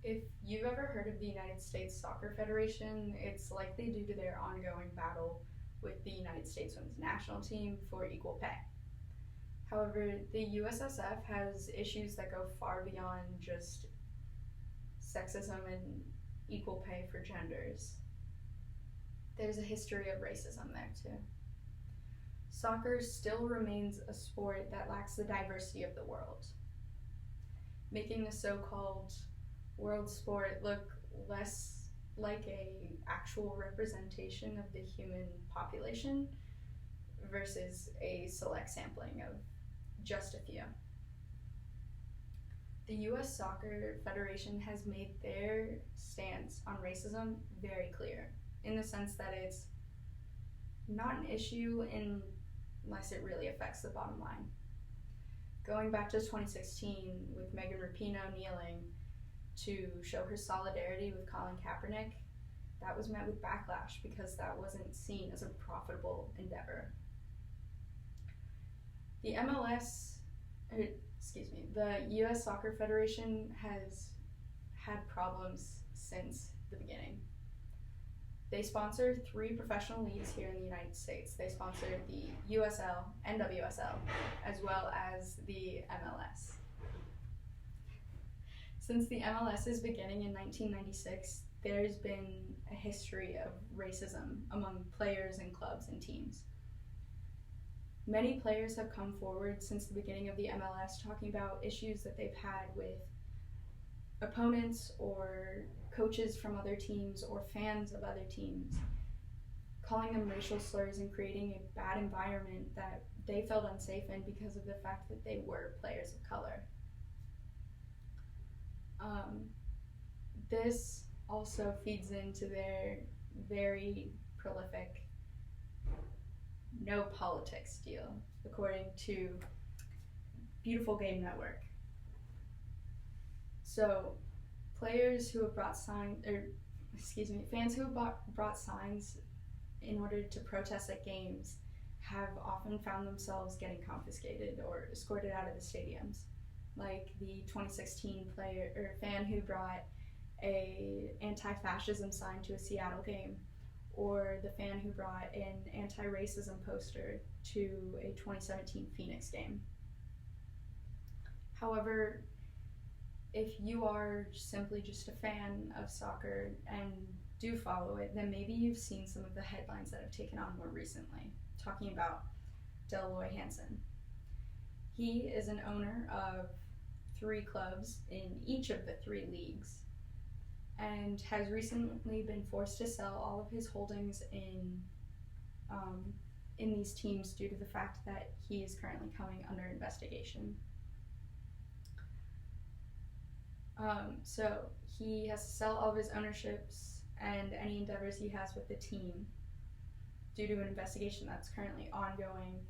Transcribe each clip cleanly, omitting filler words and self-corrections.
If you've ever heard of the United States Soccer Federation, it's likely due to their ongoing battle with the United States women's national team for equal pay. However, the USSF has issues that go far beyond just sexism and equal pay for genders. There's a history of racism there too. Soccer still remains a sport that lacks the diversity of the world, making the so-called world sport look less like a actual representation of the human population versus a select sampling of just a few. The US Soccer Federation has made their stance on racism very clear, in the sense that it's not an issue unless it really affects the bottom line. Going back to 2016 with Megan Rapinoe kneeling to show her solidarity with Colin Kaepernick, that was met with backlash because that wasn't seen as a profitable endeavor. The US Soccer Federation has had problems since the beginning. They sponsor 3 professional leagues here in the United States. They sponsor the USL, NWSL, as well as the MLS. Since the MLS's beginning in 1996, there's been a history of racism among players and clubs and teams. Many players have come forward since the beginning of the MLS talking about issues that they've had with opponents or coaches from other teams or fans of other teams, calling them racial slurs and creating a bad environment that they felt unsafe in because of the fact that they were players of color. This also feeds into their very prolific no politics deal, according to Beautiful Game Network. So, fans who have brought signs in order to protest at games have often found themselves getting confiscated or escorted out of the stadiums. Like the 2016 fan who brought a anti-fascism sign to a Seattle game, or the fan who brought an anti-racism poster to a 2017 Phoenix game. However, if you are simply just a fan of soccer and do follow it, then maybe you've seen some of the headlines that have taken on more recently, talking about Dell Loy Hansen. He is an owner of 3 clubs in each of the 3 leagues and has recently been forced to sell all of his holdings in these teams due to the fact that he is currently coming under investigation. So he has to sell all of his ownerships and any endeavors he has with the team due to an investigation that's currently ongoing.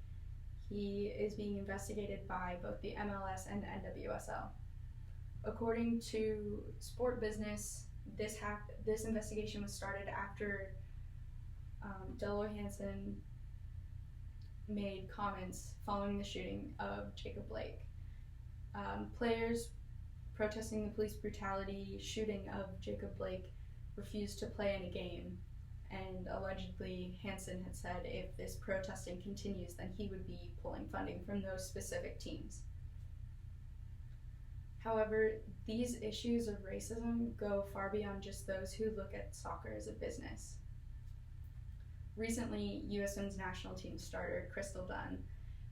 He is being investigated by both the MLS and the NWSL. According to Sport Business, this investigation was started after Dell Loy Hansen made comments following the shooting of Jacob Blake. Players protesting the police brutality shooting of Jacob Blake refused to play in a game, and allegedly Hansen had said if this protesting continues, then he would be pulling funding from those specific teams. However, these issues of racism go far beyond just those who look at soccer as a business. Recently, U.S. Women's National Team starter Crystal Dunn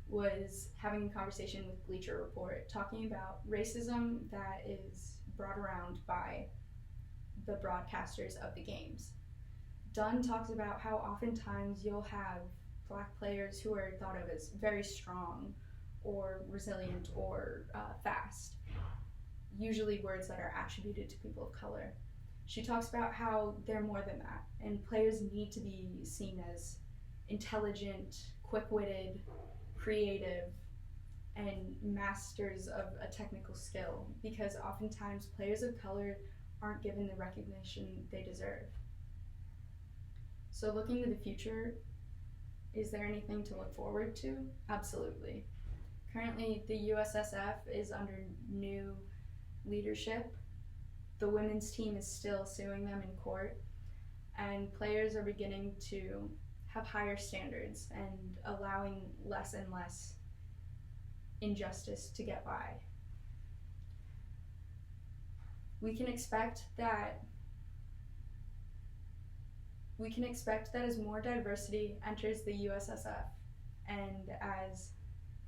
was having a conversation with Bleacher Report talking about racism that is brought around by the broadcasters of the games. Dunn talks about how oftentimes you'll have Black players who are thought of as very strong or resilient or fast, usually words that are attributed to people of color. She talks about how they're more than that, and players need to be seen as intelligent, quick-witted, creative, and masters of a technical skill, because oftentimes players of color aren't given the recognition they deserve. So looking to the future, is there anything to look forward to? Absolutely. Currently, the USSF is under new leadership, the women's team is still suing them in court, and players are beginning to have higher standards and allowing less and less injustice to get by. We can expect that as more diversity enters the USSF and as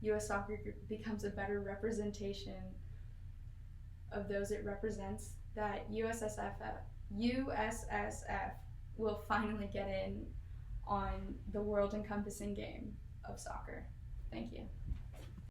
US Soccer becomes a better representation of those it represents, that USSF will finally get in on the world encompassing game of soccer. Thank you.